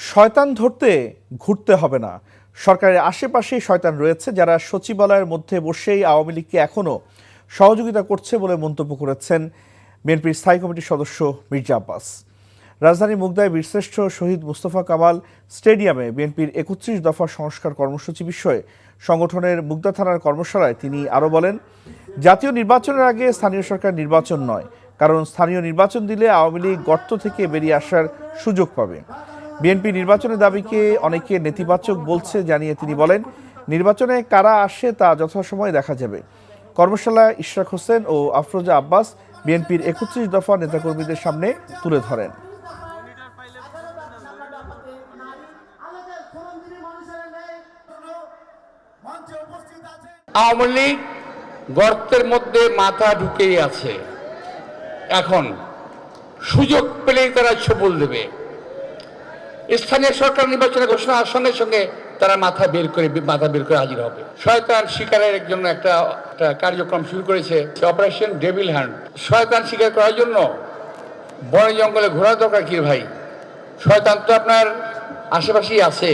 শয়তান ধরতে ঘুরতে হবে না। সরকারের আশেপাশেই শয়তান রয়েছে, যারা সচিবালয়ের মধ্যে বসেই আওয়ামী লীগকে এখনও সহযোগিতা করছে বলে মন্তব্য করেছেন বিএনপির স্থায়ী কমিটির সদস্য মির্জা আব্বাস। রাজধানীর মুগদায় বীরশ্রেষ্ঠ শহীদ মুস্তফা কামাল স্টেডিয়ামে বিএনপির ৩১ দফা সংস্কার কর্মসূচি বিষয়ে সংগঠনের মুগদা থানার কর্মশালায় তিনি আরও বলেন, জাতীয় নির্বাচনের আগে স্থানীয় সরকার নির্বাচন নয়, কারণ স্থানীয় নির্বাচন দিলে আওয়ামী লীগ গর্ত থেকে বেরিয়ে আসার সুযোগ পাবে। বিএনপি নির্বাচনের দাবিকে অনেকে নেতিবাচক বলছে জানিয়ে তিনি বলেন, নির্বাচনে কারা আসে তা যথাসময়ে দেখা যাবে। কর্মশালায় ইশরাক হোসেন ও আফরোজা আব্বাস বিএনপির ৩১ দফা নেতাকর্মীদের সামনে তুলে ধরেন। আওয়ামী লীগ গর্তের মধ্যে মাথা ঢুকেই আছে। এখন সুযোগ পেলেই তারা ছবল দেবে। স্থানীয় সরকার নির্বাচনের ঘোষণার সঙ্গে সঙ্গে তারা মাথা বের করে হাজির হবে। শয়তান শিকারের জন্য একটা কার্যক্রম শুরু করেছে, অপারেশন ডেভিল হ্যান্ড। শয়তান শিকার করার জন্য বনে জঙ্গলে ঘোরা দরকার কি ভাই? শয়তান তো আপনার আশেপাশেই আছে।